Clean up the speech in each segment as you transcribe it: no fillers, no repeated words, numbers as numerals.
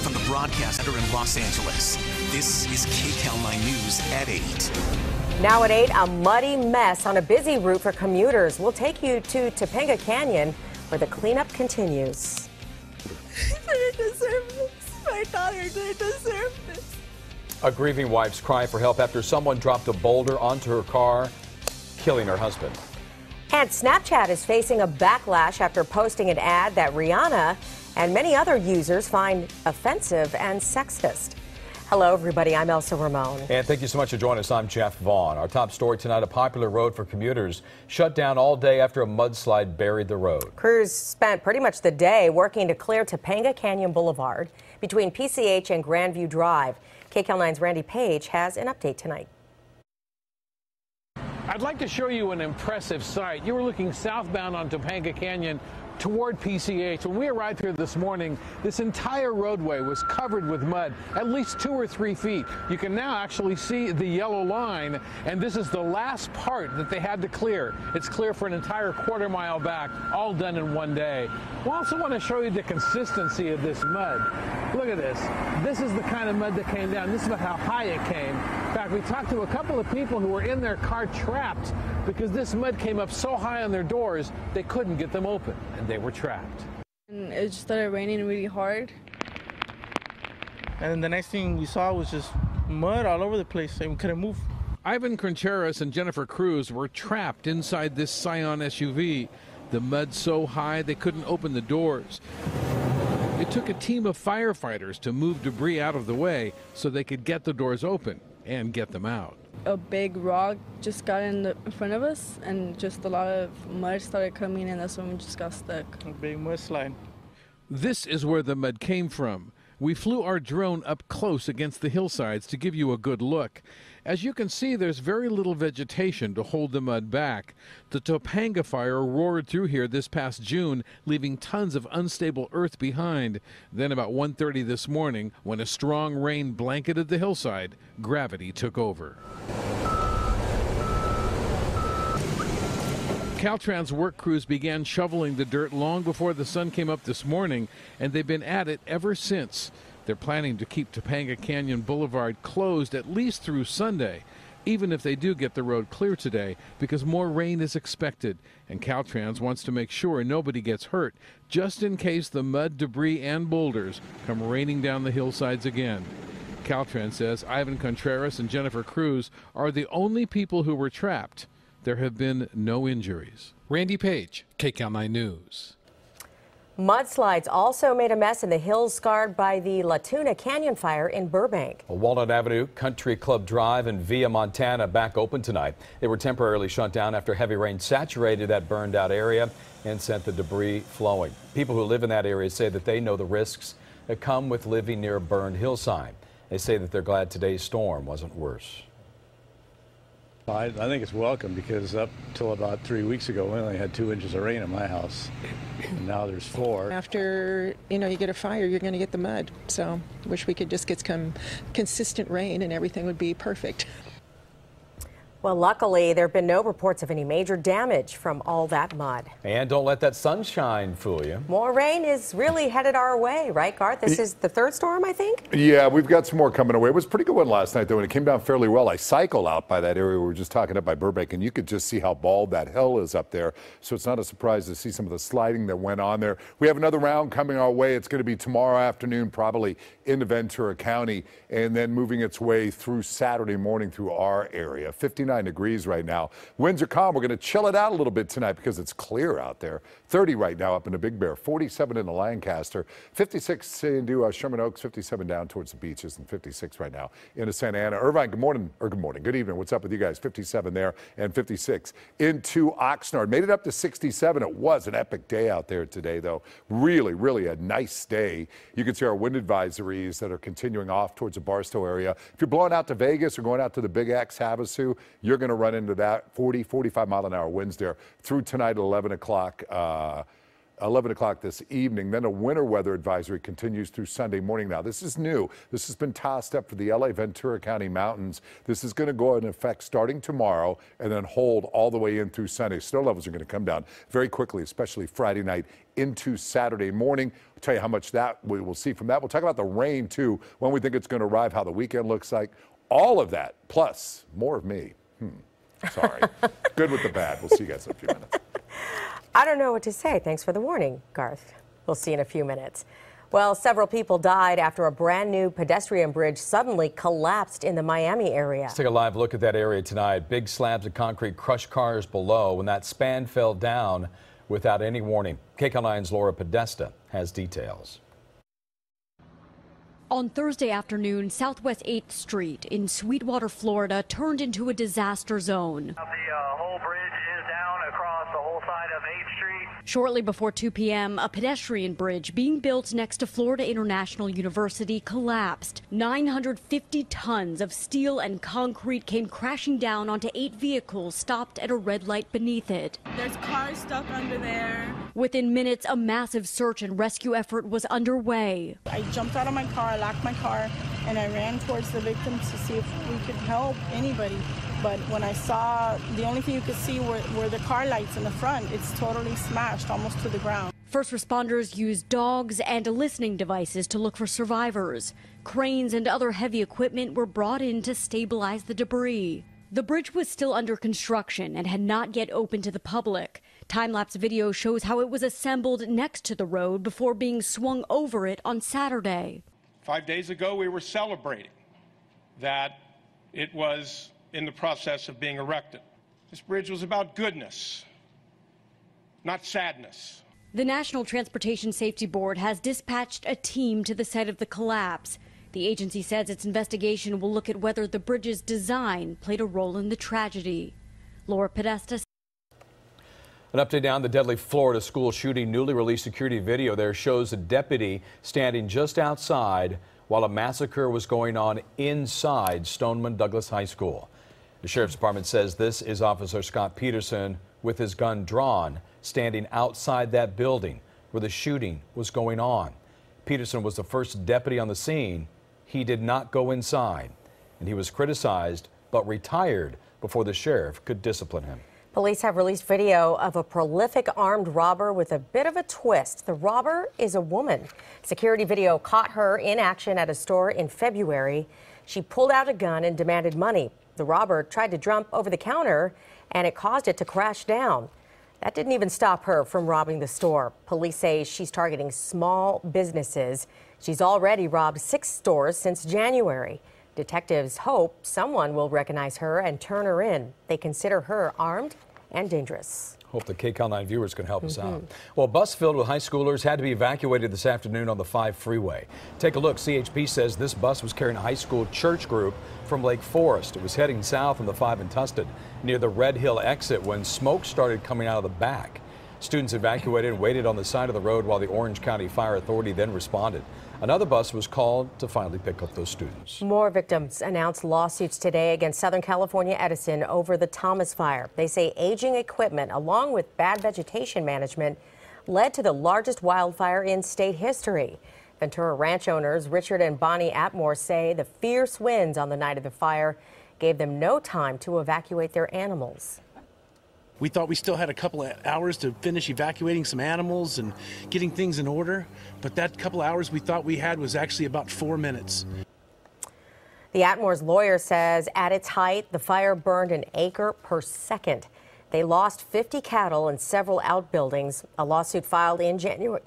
from the broadcast center in Los Angeles, this is KCAL9 News at 8. Now at 8, a muddy mess on a busy route for commuters. We'll take you to Topanga Canyon, where the cleanup continues. They deserve this. My daughter didn't deserve this. A grieving wife's cry for help after someone dropped a boulder onto her car, killing her husband. And Snapchat is facing a backlash after posting an ad that Rihanna and many other users find offensive and sexist. Hello, everybody. I'm Elsa Ramon. And thank you so much for joining us. I'm Jeff Vaughn. Our top story tonight, a popular road for commuters shut down all day after a mudslide buried the road. Crews spent pretty much the day working to clear Topanga Canyon Boulevard between PCH and Grandview Drive. KCAL9's Randy Page has an update tonight. I'd like to show you an impressive sight. You were looking southbound on Topanga Canyon toward PCH. When we arrived here this morning, this entire roadway was covered with mud, at least 2 or 3 feet. You can now actually see the yellow line, and this is the last part that they had to clear. It's clear for an entire quarter-mile back, all done in one day. We also want to show you the consistency of this mud. Look at this. This is the kind of mud that came down. This is about how high it came. In fact, we talked to a couple of people who were in their car trapped because this mud came up so high on their doors they couldn't get them open, and they were trapped. And it just started raining really hard. And then the next thing we saw was just mud all over the place, and we couldn't move. Ivan Contreras and Jennifer Cruz were trapped inside this Scion SUV. The mud so high they couldn't open the doors. It took a team of firefighters to move debris out of the way so they could get the doors open and get them out. A big rock just got in front of us, and just a lot of mud started coming in. That's when we just got stuck. A big mudslide. This is where the mud came from. We flew our drone up close against the hillsides to give you a good look. As you can see, there's very little vegetation to hold the mud back. The Topanga fire roared through here this past June, leaving tons of unstable earth behind. Then about 1:30 this morning, when a strong rain blanketed the hillside, gravity took over. Caltrans work crews began shoveling the dirt long before the sun came up this morning, and they've been at it ever since. They're planning to keep Topanga Canyon Boulevard closed at least through Sunday, even if they do get the road clear today, because more rain is expected, and Caltrans wants to make sure nobody gets hurt, just in case the mud, debris, and boulders come raining down the hillsides again. Caltrans says Ivan Contreras and Jennifer Cruz are the only people who were trapped. There have been no injuries. Randy Page, KCAL9 News. Mudslides also made a mess in the hills scarred by the La Tuna Canyon fire in Burbank. Walnut Avenue, Country Club Drive, and Via Montana back open tonight. They were temporarily shut down after heavy rain saturated that burned out area and sent the debris flowing. People who live in that area say that they know the risks that come with living near a burned hillside. They say that they're glad today's storm wasn't worse. I think it's welcome because up till about 3 weeks ago, we only had 2 inches of rain in my house, and now there's 4. After, you get a fire, you're going to get the mud. So wish we could just get some consistent rain and everything would be perfect. Well, luckily, there have been no reports of any major damage from all that mud. And don't let that sunshine fool you. More rain is really headed our way, right, Garth? This is the third storm, I think? Yeah, we've got some more coming away. It was a pretty good one last night, though, and it came down fairly well. I cycled out by that area we were just talking about by Burbank, and you could just see how bald that hill is up there. So it's not a surprise to see some of the sliding that went on there. We have another round coming our way. It's going to be tomorrow afternoon, probably into Ventura County, and then moving its way through Saturday morning through our area. 59 degrees right now. Winds are calm. We're going to chill it out a little bit tonight because it's clear out there. 30 right now up in the Big Bear, 47 in the Lancaster, 56 into Sherman Oaks, 57 down towards the beaches, and 56 right now into Santa Ana. Irvine, good morning, or good morning, good evening. What's up with you guys? 57 there and 56 into Oxnard. Made it up to 67. It was an epic day out there today, though. Really, really a nice day. You can see our wind advisories that are continuing off towards the Barstow area. If you're blowing out to Vegas or going out to the Big X, Havasu, you're going to run into that 40, 45 mile an hour winds there through tonight at 11 o'clock. 11 o'clock this evening. Then a winter weather advisory continues through Sunday morning. Now, this is new. This has been tossed up for the LA Ventura County mountains. This is going to go into effect starting tomorrow and then hold all the way in through Sunday. Snow levels are going to come down very quickly, especially Friday night into Saturday morning. I'll tell you how much that we will see from that. We'll talk about the rain, too, when we think it's going to arrive, how the weekend looks like. All of that, plus more of me. Sorry. Good with the bad. We'll see you guys in a few minutes. I don't know what to say. Thanks for the warning, Garth. We'll see you in a few minutes. Well, several people died after a brand new pedestrian bridge suddenly collapsed in the Miami area. Let's take a live look at that area tonight. Big slabs of concrete crushed cars below when that span fell down without any warning. KCAL9's Laura Podesta has details. On Thursday afternoon, Southwest 8th Street in Sweetwater, Florida, turned into a disaster zone. The whole bridge is down across the whole side of 8th Street. Shortly before 2 p.m., a pedestrian bridge being built next to Florida International University collapsed. 950 tons of steel and concrete came crashing down onto 8 vehicles stopped at a red light beneath it. There's cars stuck under there. Within minutes, a massive search and rescue effort was underway. I jumped out of my car, locked my car, and I ran towards the victims to see if we could help anybody. But when I saw, the only thing you could see were the car lights in the front. It's totally smashed almost to the ground. First responders used dogs and listening devices to look for survivors. Cranes and other heavy equipment were brought in to stabilize the debris. The bridge was still under construction and had not yet opened to the public. Time-lapse video shows how it was assembled next to the road before being swung over it on Saturday. 5 days ago, we were celebrating that it was in the process of being erected. This bridge was about goodness, not sadness. The National Transportation Safety Board has dispatched a team to the site of the collapse. The agency says its investigation will look at whether the bridge's design played a role in the tragedy. Laura Podesta. An update now on the deadly Florida school shooting. Newly released security video there shows a deputy standing just outside while a massacre was going on inside Stoneman Douglas High School. The sheriff's department says this is Officer Scott Peterson with his gun drawn, standing outside that building where the shooting was going on. Peterson was the first deputy on the scene. He did not go inside, and he was criticized but retired before the sheriff could discipline him. Police have released video of a prolific armed robber with a bit of a twist. The robber is a woman. Security video caught her in action at a store in February. She pulled out a gun and demanded money. The robber tried to jump over the counter, and it caused it to crash down. That didn't even stop her from robbing the store. Police say she's targeting small businesses. She's already robbed 6 stores since January. Detectives hope someone will recognize her and turn her in. They consider her armed and dangerous. Hope the KCAL9 viewers can help us out. Well, a bus filled with high schoolers had to be evacuated this afternoon on the 5 freeway. Take a look. CHP says this bus was carrying a high school church group from Lake Forest. It was heading south on the 5 in Tustin near the Red Hill exit when smoke started coming out of the back. Students evacuated and waited on the side of the road while the Orange County Fire Authority then responded. Another bus was called to finally pick up those students. More victims announced lawsuits today against Southern California Edison over the Thomas fire. They say aging equipment along with bad vegetation management led to the largest wildfire in state history. Ventura Ranch owners Richard and Bonnie Atmore say the fierce winds on the night of the fire gave them no time to evacuate their animals. We thought we still had a couple of hours to finish evacuating some animals and getting things in order, but that couple of hours we thought we had was actually about 4 minutes. The Atmore's lawyer says at its height, the fire burned an acre per second. They lost 50 cattle and several outbuildings. A lawsuit filed in January,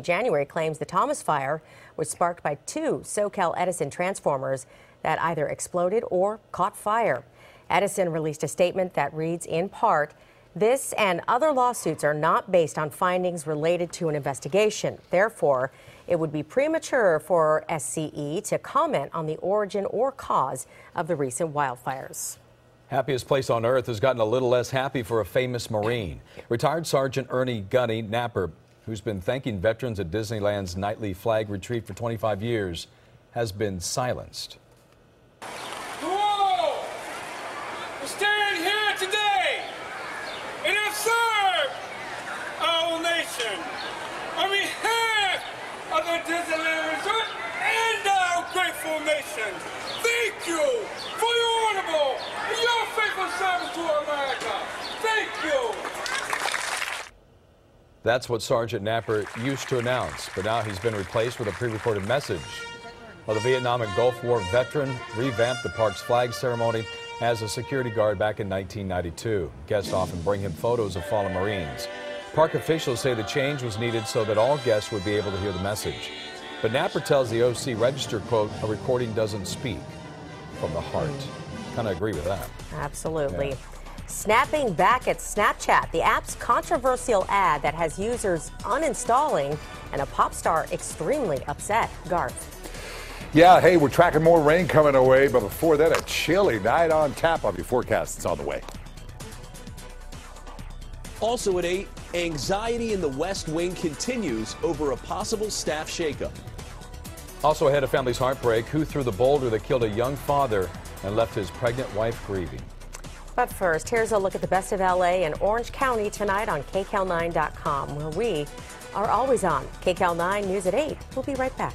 January claims the Thomas fire was sparked by 2 SoCal Edison transformers that either exploded or caught fire. Edison released a statement that reads in part, "This and other lawsuits are not based on findings related to an investigation. Therefore, it would be premature for SCE to comment on the origin or cause of the recent wildfires." Happiest place on earth has gotten a little less happy for a famous Marine. Retired Sergeant Ernie Napper, who's been thanking veterans at Disneyland's nightly flag retreat for 25 years, has been silenced. Stand here today and have served our nation. the Disneyland Resort and our grateful nation. Thank you for your honorable and your faithful service to America. Thank you. That's what Sergeant Napper used to announce, but now he's been replaced with a pre-recorded message. Well, the Vietnam and Gulf War veteran revamped the park's flag ceremony as a security guard back in 1992. Guests often bring him photos of fallen Marines. Park officials say the change was needed so that all guests would be able to hear the message. But Napper tells the OC Register, quote, a recording doesn't speak from the heart. Kind of agree with that. Absolutely. Yeah. Snapping back at Snapchat, the app's controversial ad that has users uninstalling and a pop star extremely upset. Garth. Yeah, hey, we're tracking more rain coming away, but before that, a chilly night on tap. On your forecast, it's on the way. Also at 8, anxiety in the West Wing continues over a possible staff shakeup. Also ahead, a family's heartbreak. Who threw the boulder that killed a young father and left his pregnant wife grieving? But first, here's a look at the best of LA and Orange County tonight on KCAL9.com, where we are always on. KCAL9 News at 8. We'll be right back.